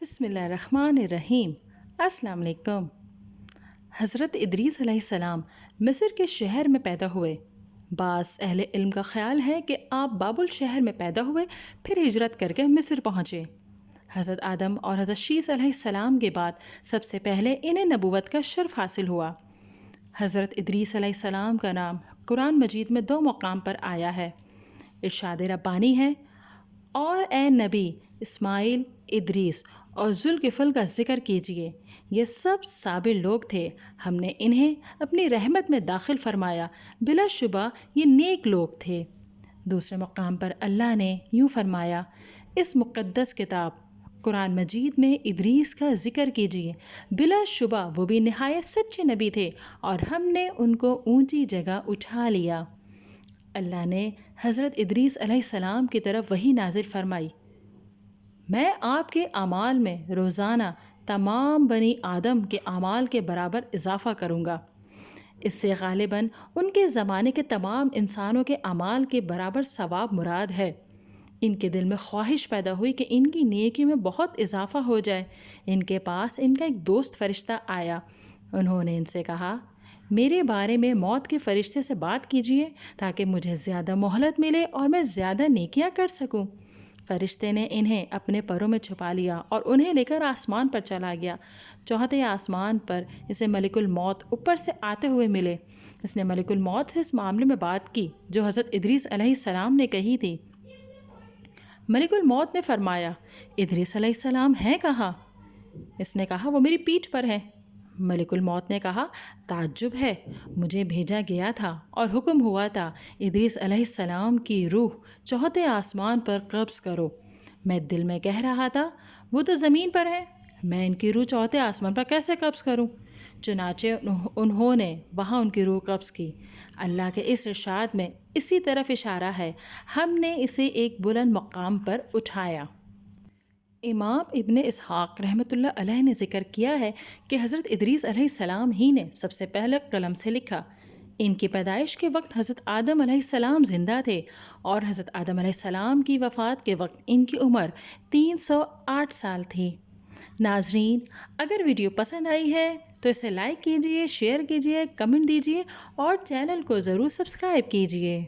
بسم اللہ الرحمن الرحیم۔ السلام علیکم۔ حضرت ادریس علیہ السلام مصر کے شہر میں پیدا ہوئے۔ بعض اہل علم کا خیال ہے کہ آپ بابل شہر میں پیدا ہوئے، پھر ہجرت کر کے مصر پہنچے۔ حضرت آدم اور حضرت شیس علیہ السلام کے بعد سب سے پہلے انہیں نبوت کا شرف حاصل ہوا۔ حضرت ادریس علیہ السلام کا نام قرآن مجید میں 2 مقام پر آیا ہے۔ ارشاد ربانی ہے، اور اے نبی اسماعیل، ادریس اور ذوالکفل کا ذکر کیجیے، یہ سب صابر لوگ تھے، ہم نے انہیں اپنی رحمت میں داخل فرمایا، بلا شبہ یہ نیک لوگ تھے۔ دوسرے مقام پر اللہ نے یوں فرمایا، اس مقدس کتاب قرآن مجید میں ادریس کا ذکر کیجیے، بلا شبہ وہ بھی نہایت سچے نبی تھے اور ہم نے ان کو اونچی جگہ اٹھا لیا۔ اللہ نے حضرت ادریس علیہ السلام کی طرف وحی نازل فرمائی، میں آپ کے اعمال میں روزانہ تمام بنی آدم کے اعمال کے برابر اضافہ کروں گا۔ اس سے غالباً ان کے زمانے کے تمام انسانوں کے اعمال کے برابر ثواب مراد ہے۔ ان کے دل میں خواہش پیدا ہوئی کہ ان کی نیکی میں بہت اضافہ ہو جائے۔ ان کے پاس ان کا ایک دوست فرشتہ آیا، انہوں نے ان سے کہا، میرے بارے میں موت کے فرشتے سے بات کیجیے تاکہ مجھے زیادہ مہلت ملے اور میں زیادہ نیکیاں کر سکوں۔ فرشتے نے انہیں اپنے پروں میں چھپا لیا اور انہیں لے کر آسمان پر چلا گیا۔ چوتھے آسمان پر اسے ملک الموت اوپر سے آتے ہوئے ملے۔ اس نے ملک الموت سے اس معاملے میں بات کی جو حضرت ادریس علیہ السلام نے کہی تھی۔ ملک الموت نے فرمایا، ادریس علیہ السلام ہیں کہاں؟ اس نے کہا، وہ میری پیٹھ پر ہے۔ ملک الموت نے کہا، تعجب ہے، مجھے بھیجا گیا تھا اور حکم ہوا تھا ادریس علیہ السلام کی روح چوتھے آسمان پر قبض کرو۔ میں دل میں کہہ رہا تھا، وہ تو زمین پر ہے، میں ان کی روح چوتھے آسمان پر کیسے قبض کروں؟ چنانچہ انہوں نے وہاں ان کی روح قبض کی۔ اللہ کے اس ارشاد میں اسی طرف اشارہ ہے، ہم نے اسے ایک بلند مقام پر اٹھایا۔ امام ابن اسحاق رحمۃ اللہ علیہ نے ذکر کیا ہے کہ حضرت ادریس علیہ السلام ہی نے سب سے پہلے قلم سے لکھا۔ ان کی پیدائش کے وقت حضرت آدم علیہ السلام زندہ تھے اور حضرت آدم علیہ السلام کی وفات کے وقت ان کی عمر 308 سال تھی۔ ناظرین، اگر ویڈیو پسند آئی ہے تو اسے لائک کیجیے، شیئر کیجیے، کمنٹ دیجیے اور چینل کو ضرور سبسکرائب کیجیے۔